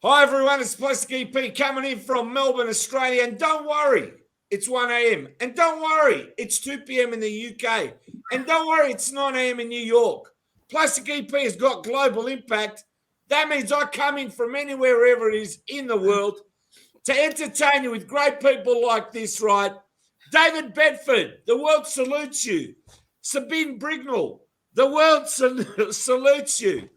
Hi everyone, it's Plastic EP coming in from Melbourne, Australia. And don't worry, it's 1 a.m. And don't worry, it's 2 p.m. in the UK. And don't worry, it's 9 a.m. in New York. Plastic EP has got global impact. That means I come in from anywhere, wherever it is in the world, to entertain you with great people like this, right? David Bedford, the world salutes you. Sabine Brignall, the world salutes you.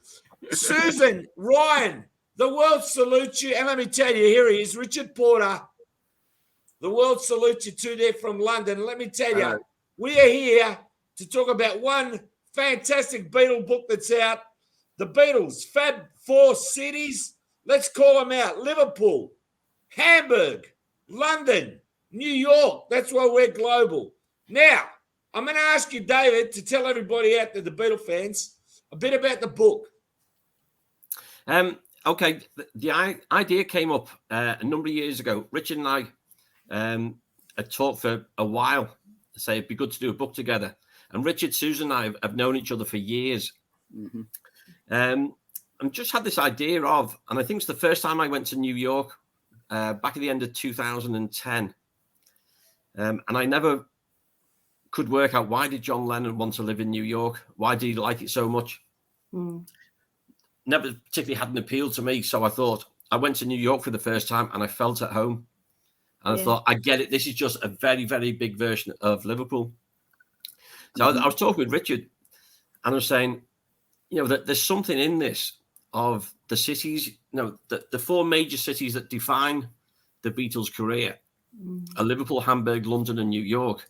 Susan, Ryan, the world salutes you. And let me tell you, here he is, Richard Porter. The world salutes you too there from London. Let me tell you, we are here to talk about one fantastic Beatle book that's out. The Beatles Fab 4 cities. Let's call them out. Liverpool, Hamburg, London, New York. That's why we're global. Now, I'm going to ask you, David, to tell everybody out there, the Beatle fans, a bit about the book. Okay, the idea came up a number of years ago. Richard and I had talked for a while to say it'd be good to do a book together. And Richard, Susan, and I have known each other for years. Mm-hmm. And just had this idea of, and I think it's the first time I went to New York back at the end of 2010. And I never could work out, why did John Lennon want to live in New York? Why did he like it so much? Never particularly had an appeal to me. So I thought, I went to New York for the first time and I felt at home. And I thought, I get it. This is just a very, very big version of Liverpool. So I was talking with Richard and I was saying, you know, that there's something in this of the cities, you know, the four major cities that define the Beatles' career are Liverpool, Hamburg, London, and New York.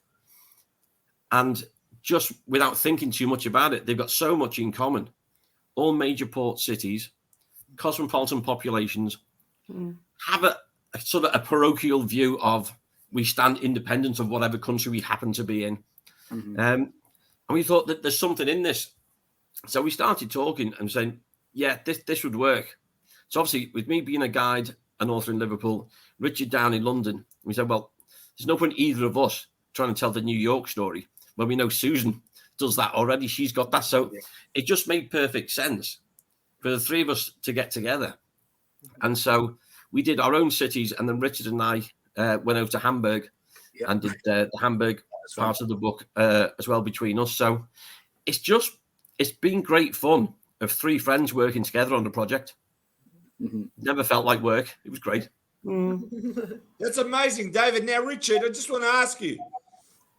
And just without thinking too much about it, they've got so much in common. All major port cities, cosmopolitan populations, have a sort of a parochial view of we stand independent of whatever country we happen to be in. And we thought that there's something in this. So we started talking and saying, yeah, this would work. So obviously, with me being a guide, an author in Liverpool, Richard down in London, we said, well, there's no point either of us trying to tell the New York story when we know Susan does that already. She's got that. So it just made perfect sense for the three of us to get together. And so we did our own cities. And then Richard and I went over to Hamburg and did the Hamburg part of the book as well between us. So it's been great fun of three friends working together on the project. Never felt like work. It was great. That's amazing, David. Now, Richard, I just want to ask you,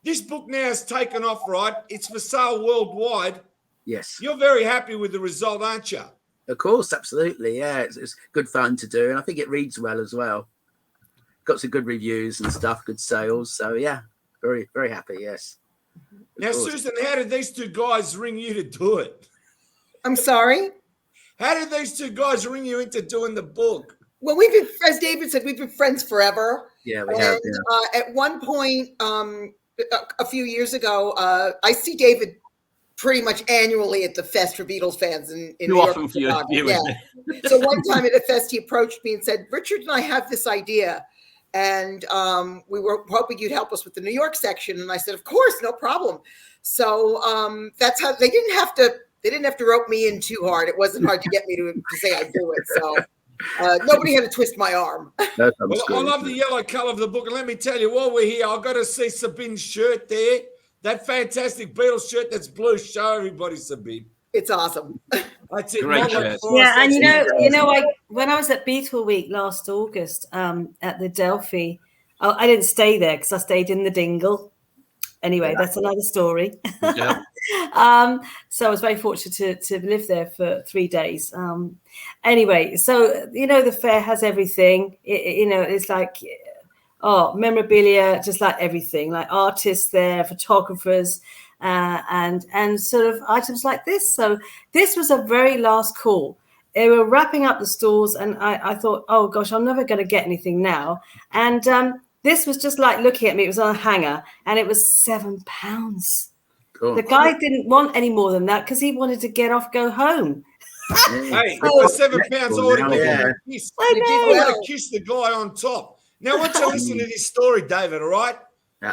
this book now has taken off, right? It's for sale worldwide. Yes. You're very happy with the result, aren't you? Of course, absolutely. Yeah, it's good fun to do. And I think it reads well as well. Got some good reviews and stuff, good sales. So, yeah, very, very happy, yes. Now, Susan, how did these two guys ring you to do it? I'm sorry? How did these two guys ring you into doing the book? Well, we've been, as David said, we've been friends forever. Yeah, we have. Yeah. At one point, a few years ago, I see David pretty much annually at the fest for Beatles fans in New York. Often for you. Yeah. So one time at a fest, he approached me and said, Richard and I have this idea, and we were hoping you'd help us with the New York section. And I said, of course, no problem. So that's how they didn't have to rope me in too hard. It wasn't hard to get me to say I'd do it. So nobody had to twist my arm. Well, I love the yellow color of the book. And let me tell you, while we're here, I've got to see Sabine's shirt there. That fantastic Beatles shirt that's blue. Show everybody, Sabine. It's awesome. That's it. Great shirt. Yeah, and you know, when I was at Beatle Week last August at the Delphi, I didn't stay there because I stayed in the Dingle. Anyway, that's another story. Yeah. So I was very fortunate to live there for 3 days. Anyway, so, you know, the fair has everything. You know, it's like, memorabilia, just like everything, like artists there, photographers, and sort of items like this. So this was a very last call. They were wrapping up the stores, and I thought, oh, gosh, I'm never going to get anything now. And this was just like looking at me. It was on a hanger, and it was £7. Cool. The guy didn't want any more than that because he wanted to get off, go home. Hey, for £7, I would have given him a kiss. I would have kissed the guy on top. Now, once you listen to this story, David, all right?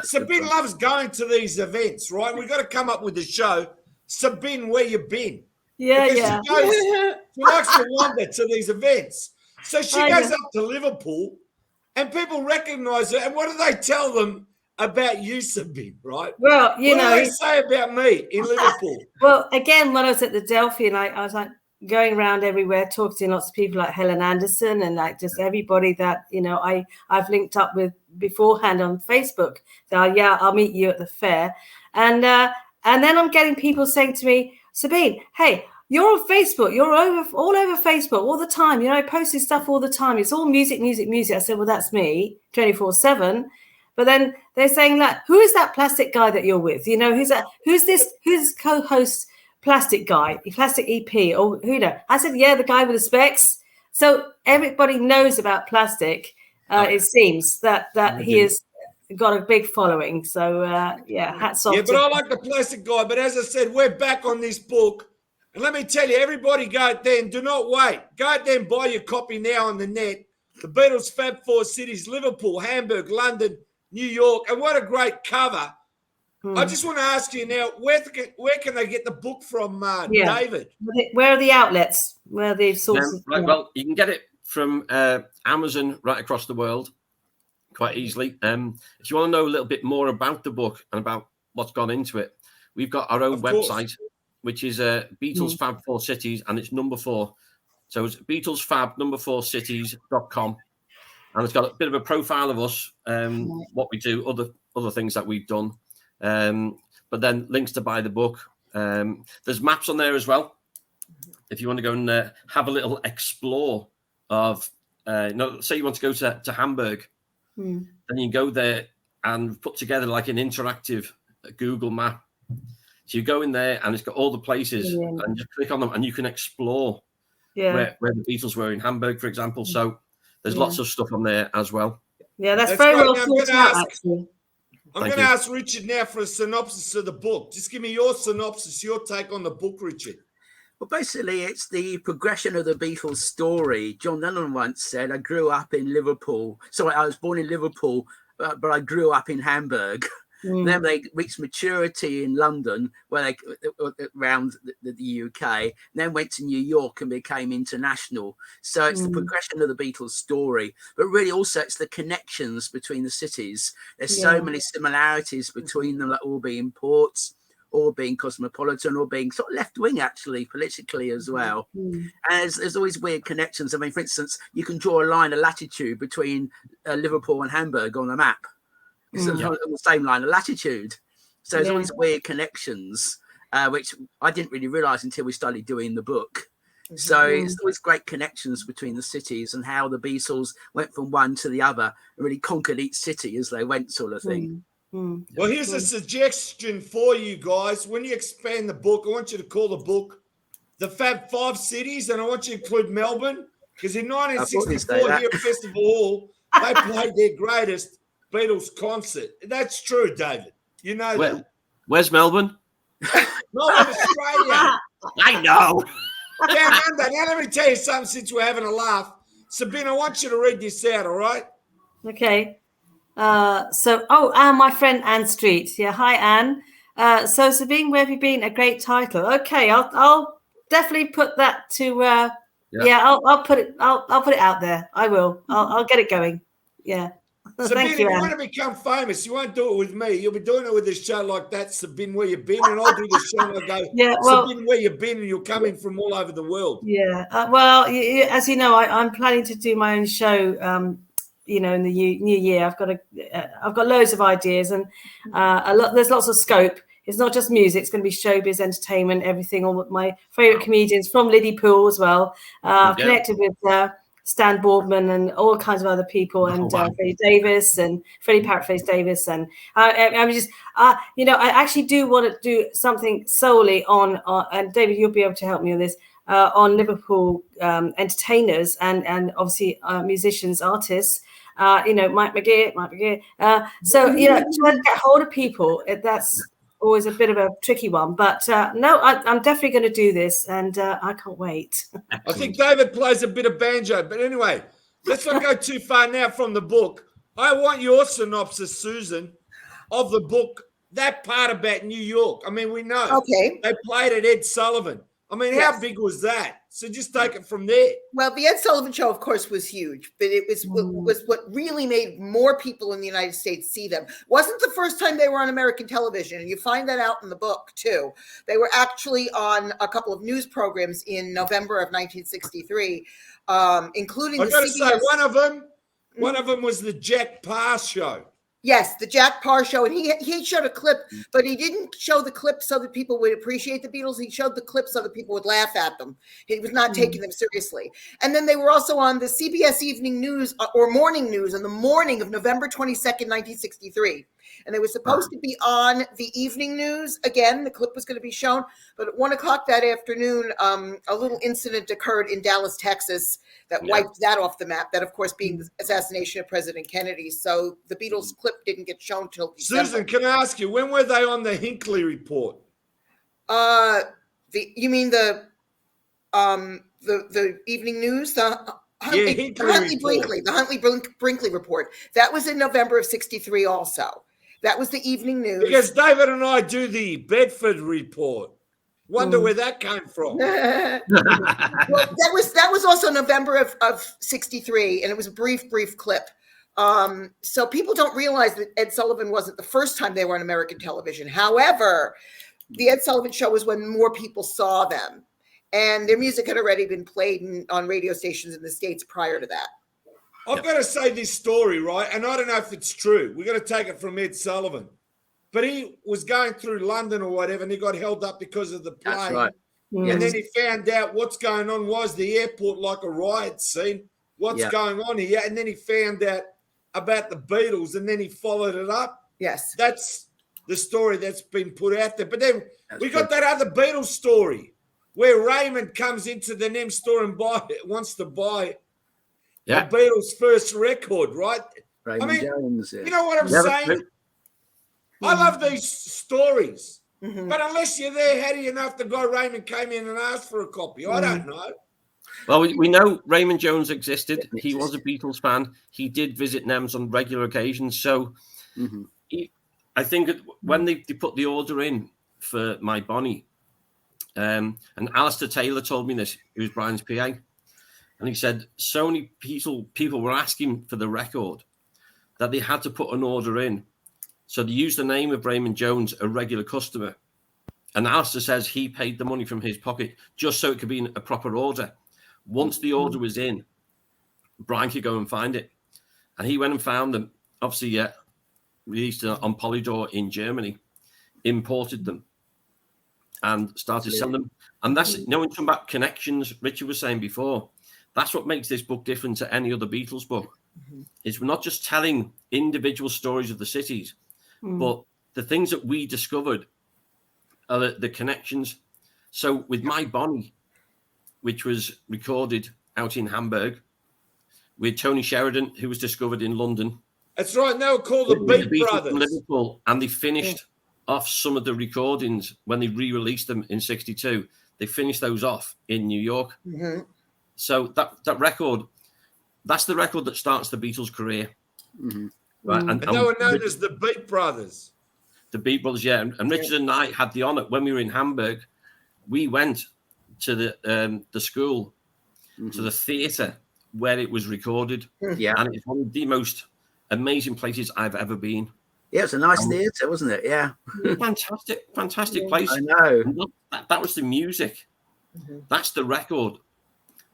Sabine loves going to these events, right? We've got to come up with a show. Sabine, where you been? Yeah, because she likes to wander to these events. So she goes up to Liverpool and people recognise her. And what do they tell them about you, Sabine, right? Well, what do they say about me in Liverpool? Well, again, when I was at the Delphi, and I was like going around everywhere, talking to lots of people like Helen Anderson and like just everybody that, you know, I've linked up with beforehand on Facebook. So yeah, I'll meet you at the fair. And then I'm getting people saying to me, Sabine, hey, you're on Facebook. You're all over Facebook all the time. You know, I post this stuff all the time. It's all music, music, music. I said, well, that's me 24/7. But then they're saying, like, who is that plastic guy that you're with? You know, who's that? Who's co-host plastic guy, plastic EP, or who know? I said, yeah, the guy with the specs. So everybody knows about plastic. It seems that he has got a big following. So yeah, hats off. Yeah, but I like the plastic guy. But as I said, we're back on this book. And let me tell you, everybody go out there and do not wait. Go out there and buy your copy now on the net. The Beatles Fab 4 cities, Liverpool, Hamburg, London, New York. And what a great cover. I just want to ask you now, where can they get the book from, David? Where are the outlets? Where are the sources? Right, well, you can get it from Amazon right across the world quite easily. If you want to know a little bit more about the book and about what's gone into it, we've got our own website, which is Beatles Fab 4 Cities, and it's number 4. So it's Beatles Fab number 4 cities.com. And it's got a bit of a profile of us, what we do, other things that we've done. But then links to buy the book. There's maps on there as well. If you want to go and have a little explore of, say you want to go to Hamburg, then you can go there and put together like an interactive Google map. So you go in there and it's got all the places and just click on them and you can explore where the Beatles were in Hamburg, for example. So there's lots of stuff on there as well. Yeah, that's very well thought out, actually. I'm going to ask Richard now for a synopsis of the book. Just give me your synopsis, your take on the book, Richard. Well, basically, it's the progression of the Beatles story. John Lennon once said, I grew up in Liverpool. Sorry, I was born in Liverpool, but I grew up in Hamburg. Then they reached maturity in London, where they around the UK. Then went to New York and became international. So it's the progression of the Beatles story, but really also it's the connections between the cities. There's so many similarities between them, like all being ports, all being cosmopolitan, or being sort of left wing actually politically as well. And there's always weird connections. I mean, for instance, you can draw a line of latitude between Liverpool and Hamburg on the map. It's on the same line of latitude. So there's always weird connections, which I didn't really realise until we started doing the book. So it's always great connections between the cities and how the Beatles went from one to the other and really conquered each city as they went, sort of thing. Well, here's a suggestion for you guys. When you expand the book, I want you to call the book The Fab 5 Cities, and I want you to include Melbourne, because in 1964 here at Festival Hall, they played their greatest Beatles concert. That's true, David. You know that. Where's Melbourne? Melbourne, Australia. I know. Down under. Now, let me tell you something since we're having a laugh. Sabine, I want you to read this out, all right? Okay. Anne, my friend Anne Street. Yeah, hi, Anne. So Sabine, where have you been? A great title. Okay, I'll definitely put that to. I'll put it. I'll put it out there. I will. I'll get it going. Yeah. Sabine, Thank you, if you Anne. want to become famous, you won't do it with me. You'll be doing it with a show like that, Sabine, where you've been, and I'll do the show and I'll go, Sabine, where you've been, and you're coming from all over the world. Yeah. As you know, I'm planning to do my own show. In the new year, I've got loads of ideas, and there's lots of scope. It's not just music; it's going to be showbiz, entertainment, everything. All my favourite comedians from LIVERPOOL as well. I've connected with Stan Boardman and all kinds of other people, and Freddie Davis and Freddie Parrot Davis, and I'm just I actually do want to do something solely on and David, you'll be able to help me on this. On Liverpool entertainers and obviously musicians, artists, Mike McGear. So trying to get hold of people, that's always a bit of a tricky one. But I'm definitely going to do this, and I can't wait. I think David plays a bit of banjo, but anyway, let's not go too far now from the book. I want your synopsis, Susan, of the book. That part about New York. I mean, we know they played at Ed Sullivan. I mean, Yes. how big was that? So just take it from there. Well, the Ed Sullivan Show, of course, was huge, but it was what really made more people in the United States see them. Wasn't the first time they were on American television, and you find that out in the book too. They were actually on a couple of news programs in November of 1963, including I the got to CBS. say, one of them was the Jack Parr show. Yes, the Jack Parr show, and he showed a clip, but he didn't show the clip so that people would appreciate the Beatles. He showed the clip so that people would laugh at them. He was not taking them seriously. And then they were also on the CBS Evening News or Morning News on the morning of November 22nd, 1963. And they were supposed to be on the evening news. Again, the clip was going to be shown. But at 1 o'clock that afternoon, a little incident occurred in Dallas, Texas, that wiped that off the map. That, of course, being the assassination of President Kennedy. So the Beatles clip didn't get shown till December. Susan, can I ask you, when were they on the Hinckley report? You mean the evening news? The Huntley Brinkley report. That was in November of 63 also. That was the evening news. Because David and I do the Bedford report. Wonder where that came from. Well, that was also November of 63, and it was a brief clip. So people don't realize that Ed Sullivan wasn't the first time they were on American television. However, the Ed Sullivan Show was when more people saw them, and their music had already been played on radio stations in the States prior to that. I've got to say this story, right? And I don't know if it's true. We've got to take it from Ed Sullivan. But he was going through London or whatever, and he got held up because of the plane. That's right. And then he found out what's going on. Was the airport like a riot scene? What's going on here? And then he found out about the Beatles, and then he followed it up. Yes. That's the story that's been put out there. But then we got that other Beatles story where Raymond comes into the NEM store and wants to buy the Beatles' first record, right? Raymond Jones. You know what I'm saying? I love these stories. But unless you're there, how do you know if the guy Raymond came in and asked for a copy? I don't know. Well, we know Raymond Jones existed. He was a Beatles fan. He did visit NEMS on regular occasions. So I think when they put the order in for My Bonnie, and Alistair Taylor told me this, he was Brian's PA, and he said so many people were asking for the record that they had to put an order in. So they used the name of Raymond Jones, a regular customer. And Alistair says he paid the money from his pocket just so it could be in a proper order. Once the order was in, Brian could go and find it. And he went and found them. Obviously, released on Polydor in Germany, imported them, and started selling them. And that's, when you talk about connections, Richard was saying before, that's what makes this book different to any other Beatles book. Is we're not just telling individual stories of the cities, but the things that we discovered are the connections. So with My Bonnie, which was recorded out in Hamburg, with Tony Sheridan, who was discovered in London. That's right. Now called the Beat Beatles Brothers. From Liverpool, and they finished off some of the recordings when they re-released them in 62. They finished those off in New York. So that record, that's the record that starts the Beatles' career. Right? And they were known as the Beat Brothers. The Beat Brothers, yeah. And Richard and I had the honor, when we were in Hamburg, we went to the school, to the theatre where it was recorded. Yeah. And it's one of the most amazing places I've ever been. Yeah, it's a nice theatre, wasn't it? Yeah. Fantastic place. I know. And that was the music. That's the record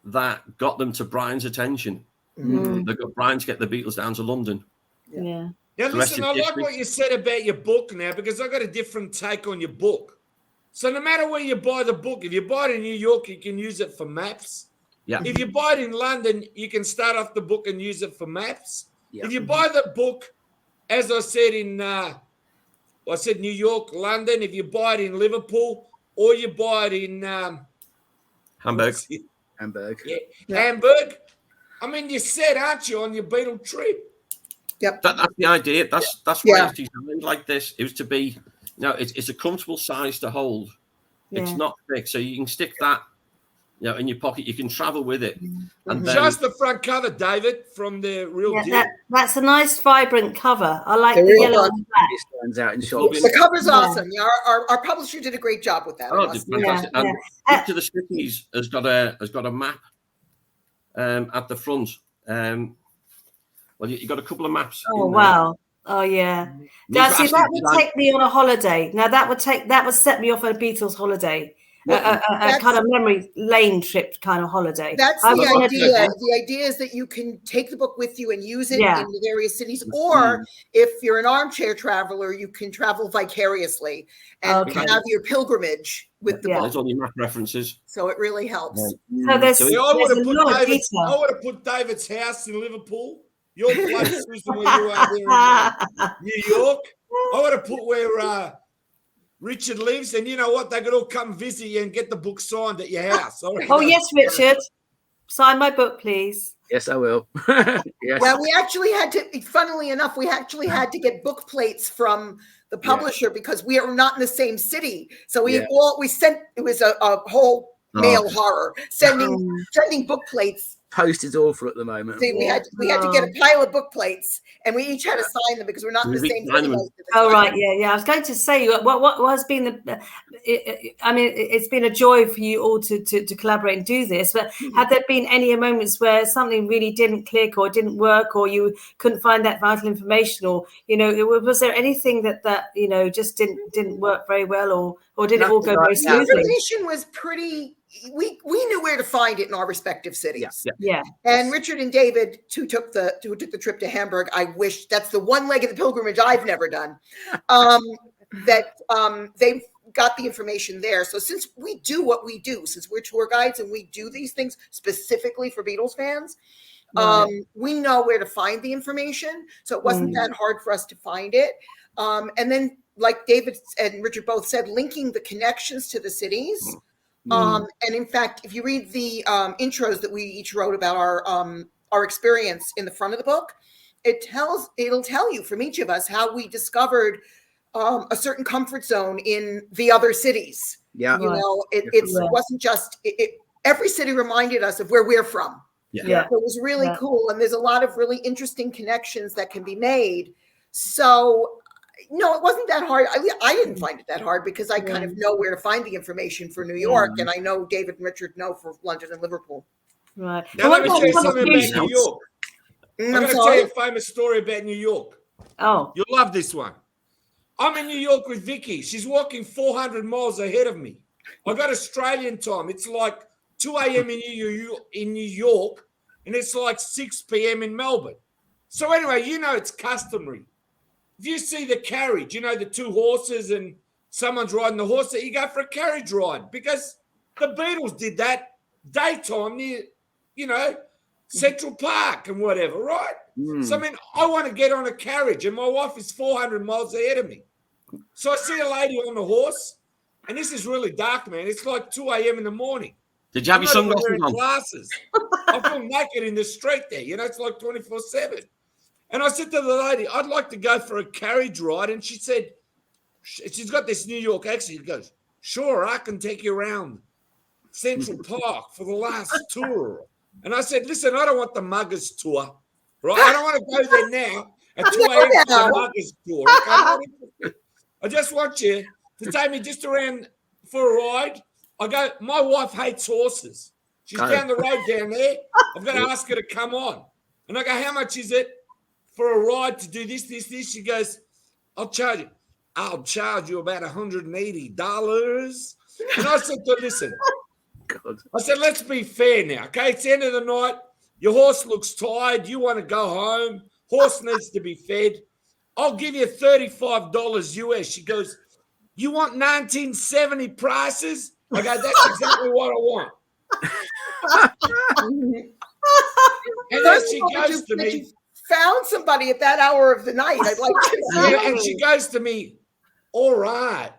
that got them to Brian's attention. They got Brian to get the Beatles down to London. Yeah. Now, listen, I like what you said about your book now, because I got a different take on your book. So no matter where you buy the book, if you buy it in New York, you can use it for maps. Yeah. If you buy it in London, you can start off the book and use it for maps. Yeah. If you buy the book, as I said New York, London, if you buy it in Liverpool, or you buy it in Hamburg. Hamburg. Hamburg. I mean, you said, aren't you, on your Beatle trip? Yep. That's the idea. That's why it's designed like this. It was to be, it's a comfortable size to hold. It's not thick, so you can stick that in your pocket. You can travel with it. And then, just the front cover, David, from the real deal. That's a nice, vibrant cover. I like There the is yellow one. and black. It stands out in shops. The cover's awesome. Yeah, our publisher did a great job with that. oh, fantastic! And each of the stickies has got a map at the front. Well, you got a couple of maps. Oh wow! Oh yeah. Now, see, that would take me on a holiday. Now that would set me off on a Beatles holiday. A kind of memory lane trip kind of holiday. That's the idea. The idea is that you can take the book with you and use it in the various cities, or if you're an armchair traveler, you can travel vicariously and have your pilgrimage with the book. There's all your map references, so it really helps. So there's I would have put David's house in Liverpool. Your place, Susan, where you are there in New York. I would have put where Richard lives, and you know what? They could all come visit you and get the book signed at your house. Oh, yes, Richard. Sign my book, please. Yes, I will. Yes. Well, we actually had to, funnily enough, we actually had to get book plates from the publisher because we are not in the same city. So we sent, it was a whole mail horror, sending book plates. Post is awful at the moment. See, we had to get a pile of book plates, and we each had to sign them because we're not in the same city. Oh right, yeah. I was going to say, what has been I mean, it's been a joy for you all to collaborate and do this. But have there been any moments where something really didn't click or didn't work, or you couldn't find that vital information, or was there anything that just didn't work very well, or did it all go very smoothly? The information was pretty. We knew where to find it in our respective cities. Yeah. And Richard and David, who took the trip to Hamburg, I wish that's the one leg of the pilgrimage I've never done. They got the information there. So since we do what we do, since we're tour guides and we do these things specifically for Beatles fans, we know where to find the information. So it wasn't that hard for us to find it. And then, like David and Richard both said, linking the connections to the cities. And in fact, if you read the intros that we each wrote about our experience in the front of the book, it'll tell you from each of us how we discovered a certain comfort zone in the other cities. Yeah, it wasn't just every city reminded us of where we're from. So it was really cool, and there's a lot of really interesting connections that can be made. So. No, it wasn't that hard. I didn't find it that hard because I kind of know where to find the information for New York, and I know David and Richard know for London and Liverpool. Right. Now let me tell you something about New York. I'm going to tell you a famous story about New York. Oh, you'll love this one. I'm in New York with Vicky. She's walking 400 miles ahead of me. I got Australian time. It's like 2 a.m. in New York, and it's like 6 p.m. in Melbourne. So anyway, it's customary. If you see the carriage, the two horses and someone's riding the horse, you go for a carriage ride because the Beatles did that daytime near, Central Park and whatever, right? So, I want to get on a carriage and my wife is 400 miles ahead of me. So I see a lady on the horse, and this is really dark, man. It's like 2 a.m. in the morning. Did you have your sunglasses on? Glasses. I feel naked in the street there. It's like 24/7. And I said to the lady, I'd like to go for a carriage ride. And she said, she's got this New York accent. She goes, sure, I can take you around Central Park for the last tour. And I said, listen, I don't want the Muggers tour. Right? I don't want to go there now at 2 a.m. for the Muggers tour. Okay? I just want you to take me just around for a ride. I go, my wife hates horses. She's down the road down there. I've got to ask her to come on. And I go, how much is it for a ride to do this? She goes, I'll charge you about $180. And I said to her, listen, I said, let's be fair now, okay? It's the end of the night. Your horse looks tired. You want to go home. Horse needs to be fed. I'll give you $35 US. She goes, you want 1970 prices? I go, that's exactly what I want. And then she goes to me, found somebody at that hour of the night. I'd like to see. And she goes to me, all right.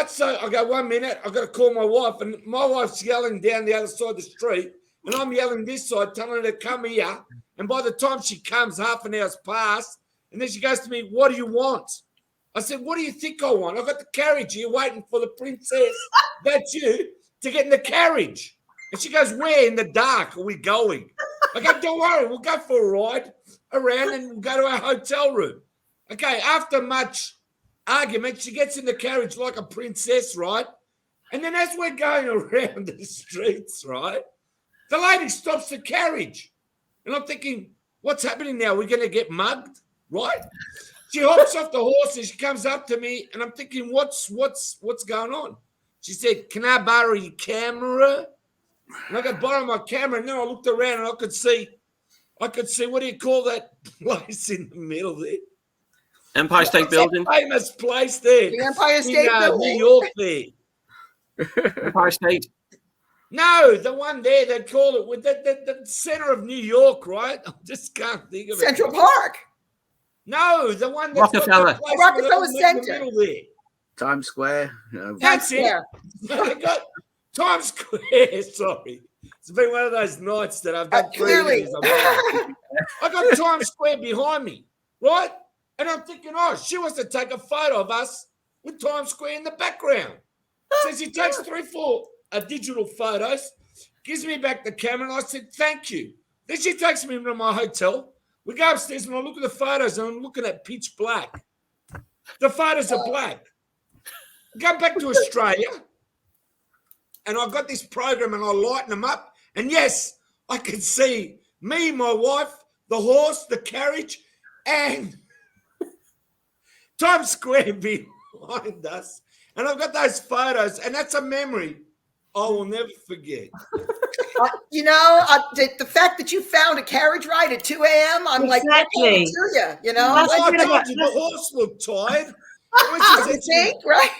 So I go, 1 minute, I've got to call my wife. And my wife's yelling down the other side of the street. And I'm yelling this side, telling her to come here. And by the time she comes, half an hour's passed. And then she goes to me, what do you want? I said, what do you think I want? I've got the carriage here waiting for the princess. That's you to get in the carriage. And she goes, where in the dark are we going? I go, don't worry, we'll go for a ride around and we'll go to our hotel room. Okay, after much argument, she gets in the carriage like a princess, right? And then as we're going around the streets, right, the lady stops the carriage. And I'm thinking, what's happening now? We're going to get mugged, right? She hops off the horse and she comes up to me and I'm thinking, what's going on? She said, can I borrow your camera? And I could borrow my camera. And then I looked around and I could see, what do you call that place in the middle there? Empire State Building. Famous place there. The Empire State Building. New York there. Empire State. No, the one there, they call it with the center of New York, right? I just can't think of it. Central Park. No, the one that's Rockefeller. Rockefeller Center. There. Times Square. That's it. They got Times Square. Sorry, it's been one of those nights that I've done. Clearly, I got Times Square behind me, right? And I'm thinking, oh, she wants to take a photo of us with Times Square in the background. So she takes 3, 4 digital photos, gives me back the camera, and I said, thank you. Then she takes me into my hotel. We go upstairs and I look at the photos and I'm looking at pitch black. The photos are black. Go back to Australia and I got this program and I lighten them up. And yes, I can see me, my wife, the horse, the carriage, and Times Square behind us. And I've got those photos, and that's a memory I will never forget. The fact that you found a carriage ride at 2 a.m., I'm like, to you, you know? I told you the horse looked tired. Right?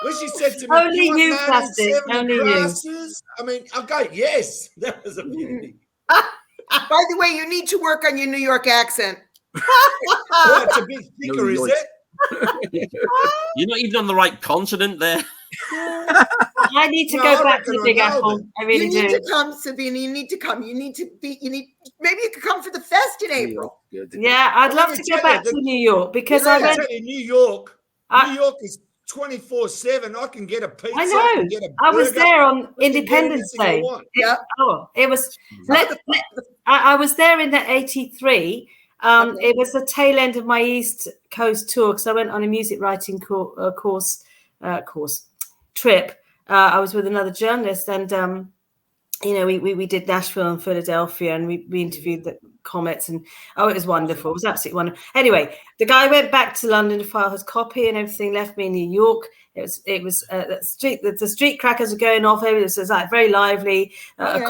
When she said to me, only you, Plastic, only glasses? You. I mean, I'll go, yes, that was a beauty. By the way, you need to work on your New York accent. Oh, it's a bit thicker, is it? You're not even on the right continent there. I need to go back to the Big Apple. I really do. You need to come, Sabina. You need to come. Maybe you could come for the fest in April. Yeah, I'd love to go back to New York because I went. New York is 24/7. I can get a pizza. I know. I was there on Independence Day. It was. I was there in the '83. It was the tail end of my East Coast tour because I went on a music writing trip. I was with another journalist, and we did Nashville and Philadelphia, and we interviewed the Comets, and it was wonderful. It was absolutely wonderful. Anyway, the guy went back to London to file his copy and everything. Left me in New York. It was the street crackers were going off. It was like very lively. A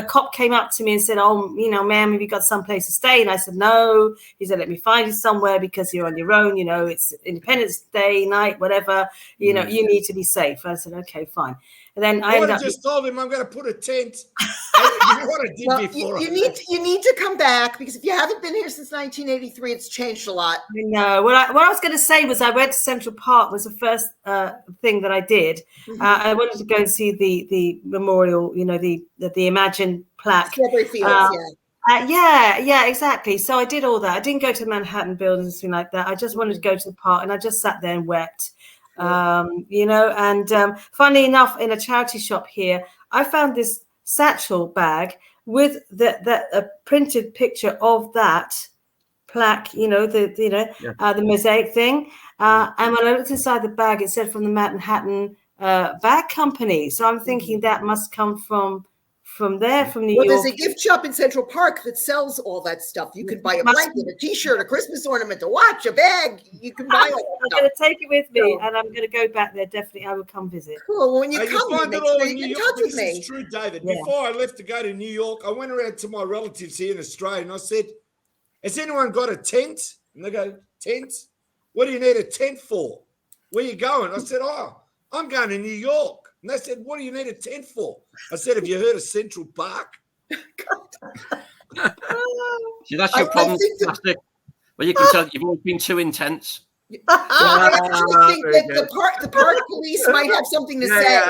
cop came up to me and said, "Oh, ma'am, have you got someplace to stay?" And I said, "No." He said, "Let me find you somewhere because you're on your own. It's Independence Day night, whatever. You need to be safe." I said, "Okay, fine." And then I ended up just told him I'm going to put a tent. You know what I did before? You need to come back because if you haven't been here since 1983, it's changed a lot. I know. What I was going to say was I went to Central Park was the first thing that I did. Mm-hmm. I wanted to go and see the memorial, the Imagine plaque. Strawberry Fields, yeah, exactly. So I did all that. I didn't go to the Manhattan buildings, anything like that. I just wanted to go to the park, and I just sat there and wept. Funny enough, in a charity shop here, I found this satchel bag with a printed picture of that plaque, the mosaic thing. And when I looked inside the bag, it said from the Manhattan Bag Company. So I'm thinking that must come from there, from New York. There's a gift shop in Central Park that sells all that stuff. You can buy a blanket, a T-shirt, a Christmas ornament, a watch, a bag. You can buy all that. I'm going to take it with me, and I'm going to go back there. Definitely, I will come visit. Cool. Well, when you come, make sure you get in touch with me. This is true, David. Yeah. Before I left to go to New York, I went around to my relatives here in Australia, and I said, "Has anyone got a tent?" And they go, "Tent? What do you need a tent for? Where are you going?" I said, "Oh, I'm going to New York." And they said, "What do you need a tent for?" I said, "Have you heard of Central Park?" See, that's your problem, Plastic. Well, you can tell you've always been too intense. I actually think that the park police might have something to say.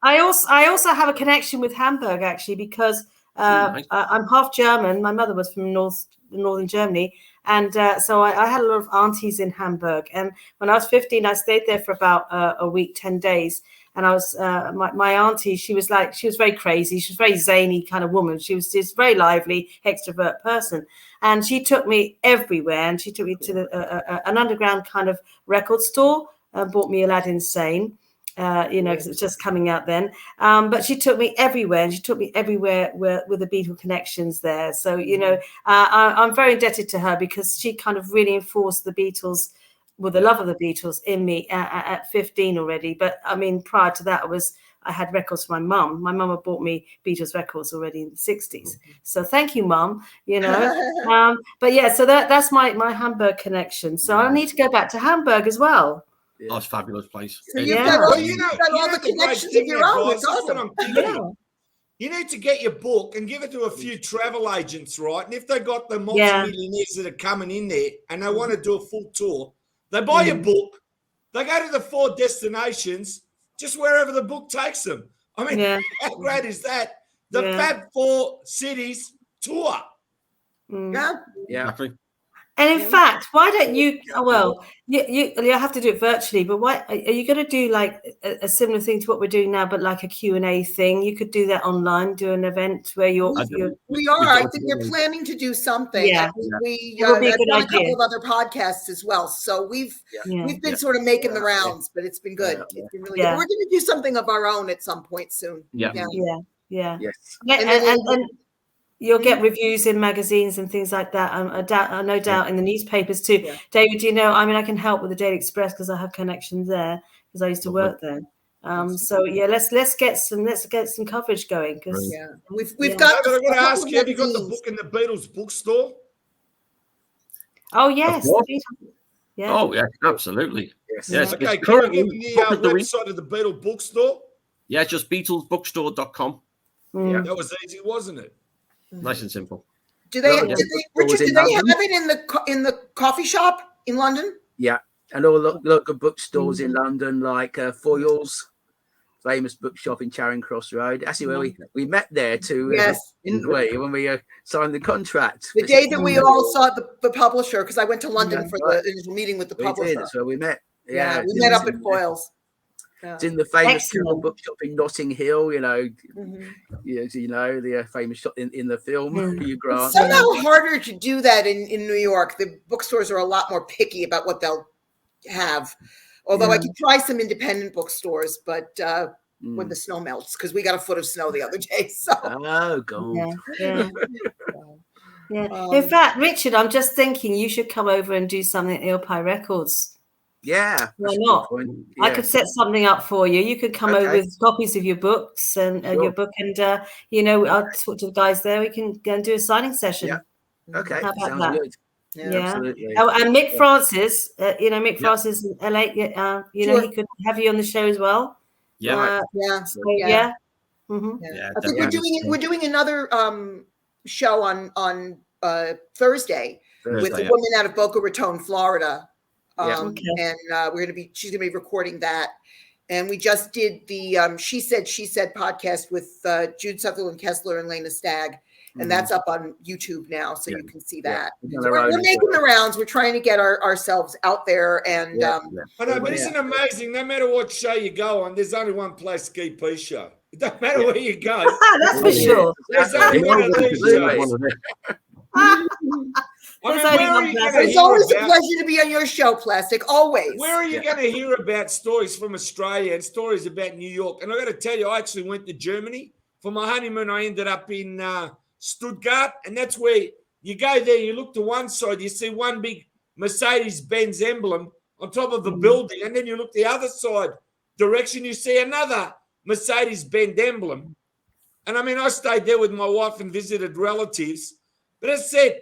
I also have a connection with Hamburg, actually, because I'm half German. My mother was from northern Germany. And so I had a lot of aunties in Hamburg. And when I was 15, I stayed there for about a week, 10 days. And I was my auntie. She was very crazy. She was a very zany kind of woman. She was this very lively extrovert person, and she took me everywhere. And she took me to an underground kind of record store and bought me Aladdin Sane. Because it was just coming out then. But she took me everywhere, and she took me everywhere with the Beatle connections there. So, I'm very indebted to her because she kind of really enforced the Beatles, with the love of the Beatles in me at 15 already. But I mean, prior to that, I had records from my mum. My mum had bought me Beatles records already in the 60s. So thank you, Mum, But yeah, so that's my Hamburg connection. So I need to go back to Hamburg as well. Oh, it's a fabulous place. So you've got all the connections of your own. It's awesome. You need to get your book and give it to a few travel agents, right? And if they got the multimillionaires that are coming in there and they want to do a full tour, they buy your book, they go to the 4 destinations, just wherever the book takes them. I mean, how great is that? The Fab 4 Cities tour. Yeah. And in fact, why don't you? Well, you have to do it virtually. But why are you going to do like a similar thing to what we're doing now, but like a Q&A thing? You could do that online, do an event where you're. We are. I think we're planning to do something. Yeah, we've done a couple of other podcasts as well. So we've been sort of making the rounds, but it's been good. It's been really good. We're going to do something of our own at some point soon. Yeah. Yes. And you'll get reviews in magazines and things like that. No doubt in the newspapers too. Yeah. David, I can help with the Daily Express because I have connections there because I used to work there. So yeah, let's get some coverage going because we've got. I'm going to ask you: have you got the book in the Beatles bookstore? Oh yes. Yeah. Oh yeah, absolutely. Yes. Okay. Can you give me the website of the Beatles bookstore? Yeah, just BeatlesBookstore.com. Yeah, that was easy, wasn't it? Nice and simple. Richard, do they have it in the coffee shop in London? Yeah, and all the local bookstores in London, like Foyle's, famous bookshop in Charing Cross Road. Actually, where we met there too, didn't we? When we signed the contract. The day that we all saw the publisher, because I went to London for the initial meeting with the publisher. That's where we met. Yeah, we met up at Foyle's. It's in the famous bookshop in Notting Hill, the famous shop in the film. Hugh Grant. It's somehow harder to do that in New York. The bookstores are a lot more picky about what they'll have. Although I could try some independent bookstores, but when the snow melts, because we got a foot of snow the other day. So God. In fact, Richard, I'm just thinking you should come over and do something at Ilpie Records. Yeah, why not? I could set something up for you. You could come over with copies of your books and your book, and I'll talk to the guys there. We can go and do a signing session. Yeah. Okay. How about Sounds that? good. Yeah. Absolutely. Oh, and Mick Francis, Mick Francis in LA. He could have you on the show as well. Yeah. Mm-hmm. I think we're doing another show on Thursday with a woman out of Boca Raton, Florida. And she's gonna be recording that, and we just did the She Said podcast with Jude Sutherland Kessler and Lena Stagg, and that's up on YouTube now, so you can see that. So we're making the rounds. We're trying to get ourselves out there, and I know, but isn't it amazing? No matter what show you go on, there's only one place GP show. It doesn't matter where you go. That's for sure. There's only one of these shows. It's always a pleasure to be on your show, Plastic. Always. Where are you going to hear about stories from Australia and stories about New York? And I got to tell you, I actually went to Germany for my honeymoon. I ended up in Stuttgart, and that's where you go there. You look to one side, you see one big Mercedes-Benz emblem on top of the building, and then you look the other side direction, you see another Mercedes-Benz emblem. And I mean, I stayed there with my wife and visited relatives, but as I said,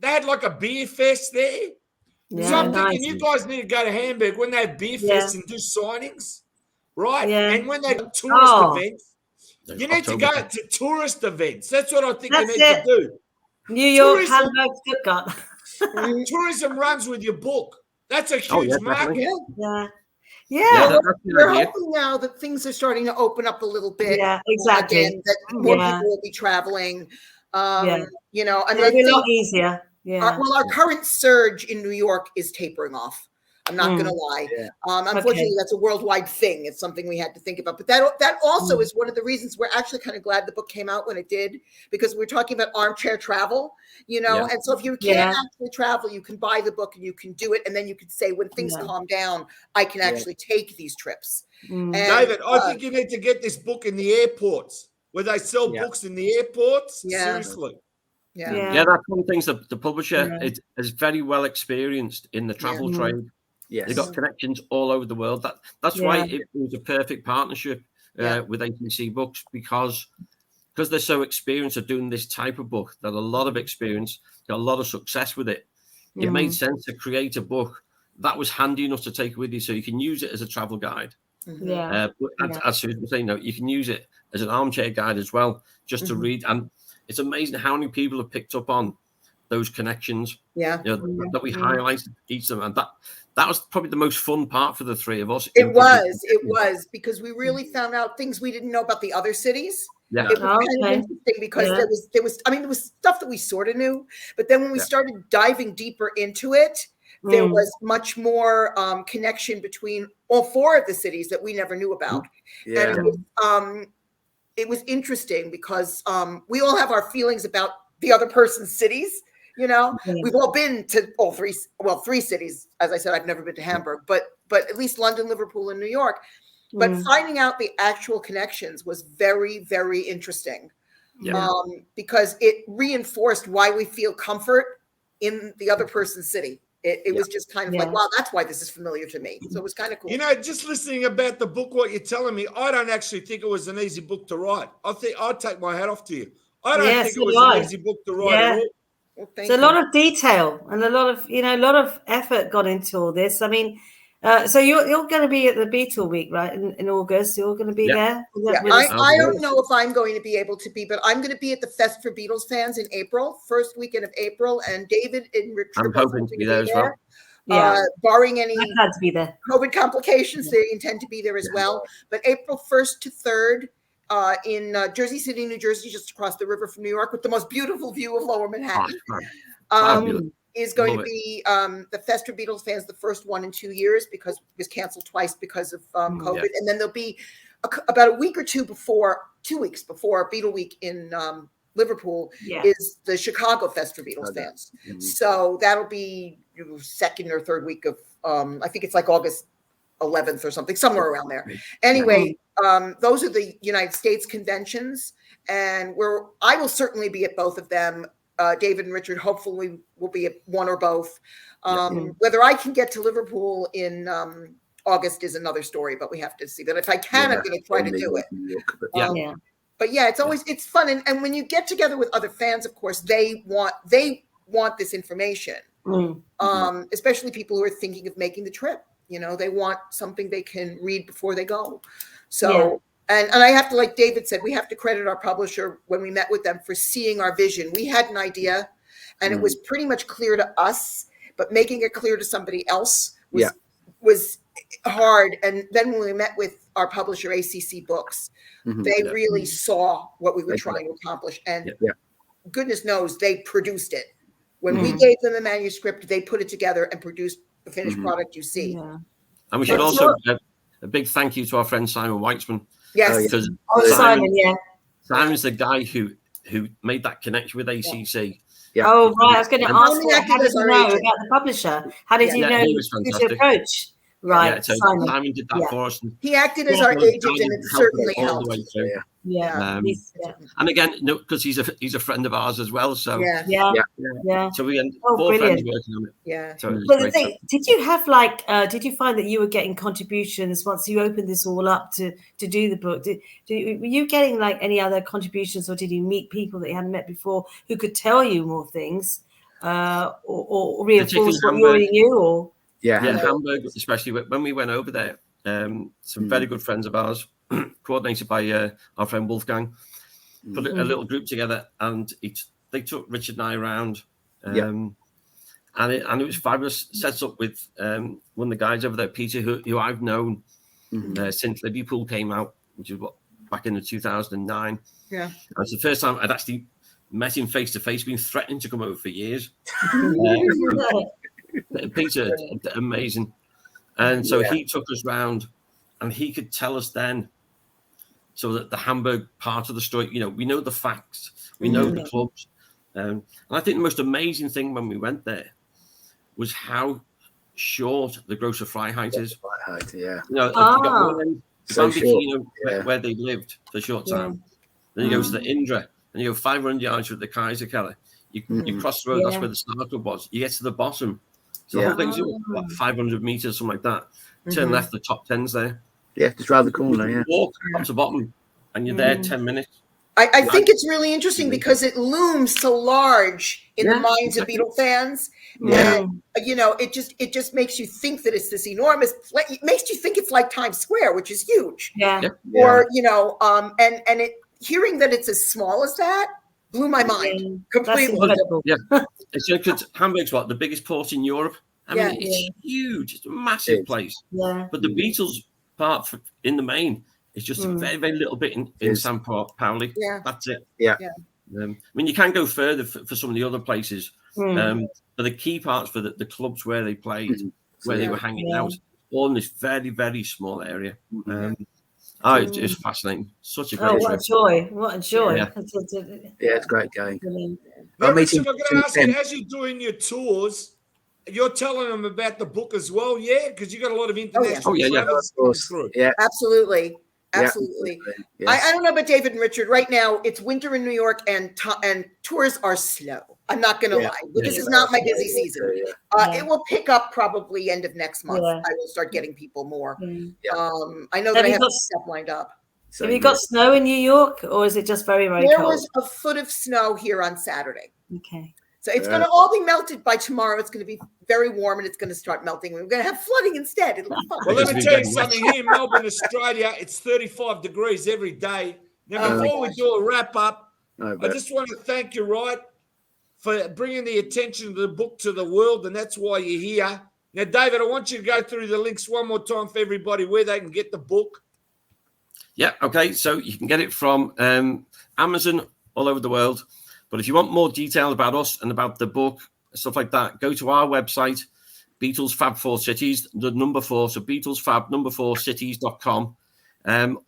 they had like a beer fest there. So I'm thinking you guys need to go to Hamburg when they have beer fests and do signings, right? Yeah. And when they have tourist events, you need to go to tourist events. That's what I think you need to do. New York, Hamburg, Stuttgart. Tourism runs with your book. That's a huge market. We're hoping now that things are starting to open up a little bit. Yeah, exactly. Again, that more people will be traveling. And it'll be a lot easier. Our current surge in New York is tapering off. I'm not going to lie. Yeah. Unfortunately, that's a worldwide thing. It's something we had to think about. But that also is one of the reasons we're actually kind of glad the book came out when it did, because we're talking about armchair travel, you know. And so if you can't actually travel, you can buy the book and you can do it. And then you can say, when things calm down, I can actually take these trips. And, David, I think you need to get this book in the airports where they sell books in the airports. Seriously. Yeah, that's one of the things that the publisher is very well experienced in the travel trade. Yes. They've got connections all over the world. That's why it was a perfect partnership with ATC Books, because they're so experienced at doing this type of book, that a lot of experience, got a lot of success with it. It made sense to create a book that was handy enough to take with you, so you can use it as a travel guide. But as Susan was saying, you can use it as an armchair guide as well, just to read. And it's amazing how many people have picked up on those connections. That we highlighted each of them, and that was probably the most fun part for the three of us. It was because we really found out things we didn't know about the other cities. It was kind of interesting because there was stuff that we sort of knew, but then when we started diving deeper into it, there was much more connection between all four of the cities that we never knew about. And it was interesting because we all have our feelings about the other person's cities. You know, we've all been to three cities. As I said, I've never been to Hamburg, but at least London, Liverpool, and New York. But finding out the actual connections was very, very interesting because it reinforced why we feel comfort in the other person's city. It was just kind of like, wow, that's why this is familiar to me. So it was kind of cool. You know, just listening about the book, what you're telling me, I don't actually think it was an easy book to write. I think I'd take my hat off to you. I don't think it was an easy book to write at all. Well, it's a lot of detail and a lot of effort got into all this. I mean, so you're going to be at the Beatle Week, right? In August, you're going to be there. I don't know if I'm going to be able to be, but I'm going to be at the Fest for Beatles fans in April, first weekend of April, and David and Richard. I'm hoping to be there as well. Barring any to be there. COVID complications, they intend to be there as well. But April 1st to 3rd. In Jersey City, New Jersey, just across the river from New York, with the most beautiful view of Lower Manhattan, is going to be the Fest for Beatles fans, the first one in 2 years, because it was canceled twice because of COVID. And then there'll be about a week or 2 weeks before Beatle Week in Liverpool is the Chicago Fest for Beatles fans. So that'll be second or third week of, I think it's like August 11th or something, somewhere around there. Anyway, those are the United States conventions, and I will certainly be at both of them. David and Richard hopefully will be at one or both. Whether I can get to Liverpool in August is another story, but we have to see. But if I can, I'm going to try to do it. But yeah, it's fun, and when you get together with other fans, of course, they want this information, especially people who are thinking of making the trip. You know, they want something they can read before they go. So, and I have to, like David said, we have to credit our publisher when we met with them for seeing our vision. We had an idea and it was pretty much clear to us, but making it clear to somebody else was hard. And then when we met with our publisher, ACC Books, they really saw what we were trying to accomplish. And goodness knows they produced it. When we gave them a manuscript, they put it together and produced the finished product you see. And we should also a big thank you to our friend Simon Weitzman. Yes. Because Simon's the guy who made that connection with ACC. Oh, right. I was going to ask you, how did you know about the publisher? How did you know who to approach? Right. Yeah, so Simon did that for us. He acted as our agent, and it certainly helped. And again, because he's a friend of ours as well. So So we had 4 friends working on it. Yeah. So but the thing, did you have did you find that you were getting contributions once you opened this all up to do the book? Were you getting any other contributions, or did you meet people that you hadn't met before who could tell you more things, or reinforce what you already knew? Or Hamburg, especially when we went over there. Some very good friends of ours, coordinated by our friend Wolfgang, put a little group together, and they took Richard and I around, and it was fabulous. Set up with one of the guys over there, Peter, who I've known since Liverpool came out, which is back in 2009. Yeah, it's the first time I'd actually met him face to face. Been threatening to come over for years. Peter, amazing. And so he took us round, and he could tell us then, so that the Hamburg part of the story, we know the facts, we know the clubs. And I think the most amazing thing when we went there was how short the Große Freiheit is. Freiheit, yeah. You got one end, So where they lived for a short time. Then you go to the Indra, and you go 500 yards with the Kaiserkeller. You cross the road, that's where the Star Club was. You get to the bottom. So the whole thing's about 500 meters, something like that. Turn left, the top 10's there. Yeah, just round the corner, You walk top to bottom, and you're there 10 minutes. I think it's really interesting because it looms so large in the minds of Beatle fans. Yeah. And, it just makes you think that it's this enormous place. It makes you think it's like Times Square, which is huge. Yeah. Or, hearing that it's as small as that blew my mind completely. Yeah. Because Hamburg's the biggest port in Europe. I mean, it's huge. It's a massive place. Yeah. But the Beatles part in the main is just a very, very little bit in San Pauli. Yeah. That's it. Yeah. I mean, you can go further for some of the other places. But the key parts for the clubs where they played, where they were hanging out, all in this very, very small area. It's fascinating. Such a great trip. What a joy. Yeah, it's great going. I'm going to ask you, as you're doing your tours, you're telling them about the book as well, because you got a lot of international travelers. Of course. Yeah, absolutely. Yes. I don't know about David and Richard. Right now, it's winter in New York, and tours are slow. I'm not going to lie. This is not my busy season. It will pick up probably end of next month. I will start getting people more. I know that I have stuff lined up. Have you got snow in New York, or is it just very, very cold? There was a foot of snow here on Saturday. Okay. So it's going to all be melted by tomorrow. It's going to be very warm, and it's going to start melting. We're going to have flooding instead. It'll be fun. Well, let me tell you something. Here in Melbourne, Australia, it's 35 degrees every day. Now, before we do a wrap-up, I just want to thank you, for bringing the attention of the book to the world, and that's why you're here. Now, David, I want you to go through the links one more time for everybody where they can get the book. Yeah, okay. So you can get it from Amazon all over the world. But if you want more detail about us and about the book, stuff like that, go to our website, Beatles Fab 4 Cities, the number 4, so Beatles Fab number 4 cities.com,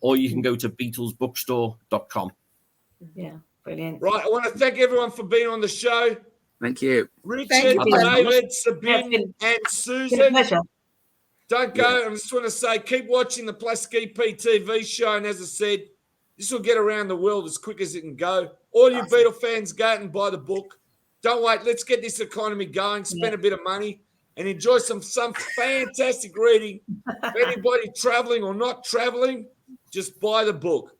or you can go to BeatlesBookstore.com. Yeah, brilliant. Right, I want to thank everyone for being on the show. Thank you. Richard, David, Sabine, and Susan. Pleasure. Don't go. I just want to say, keep watching the Plasky P TV show. And as I said, this will get around the world as quick as it can go. All you Beatle fans, go out and buy the book. Don't wait. Let's get this economy going. Spend a bit of money and enjoy some fantastic reading. If anybody traveling or not traveling, just buy the book.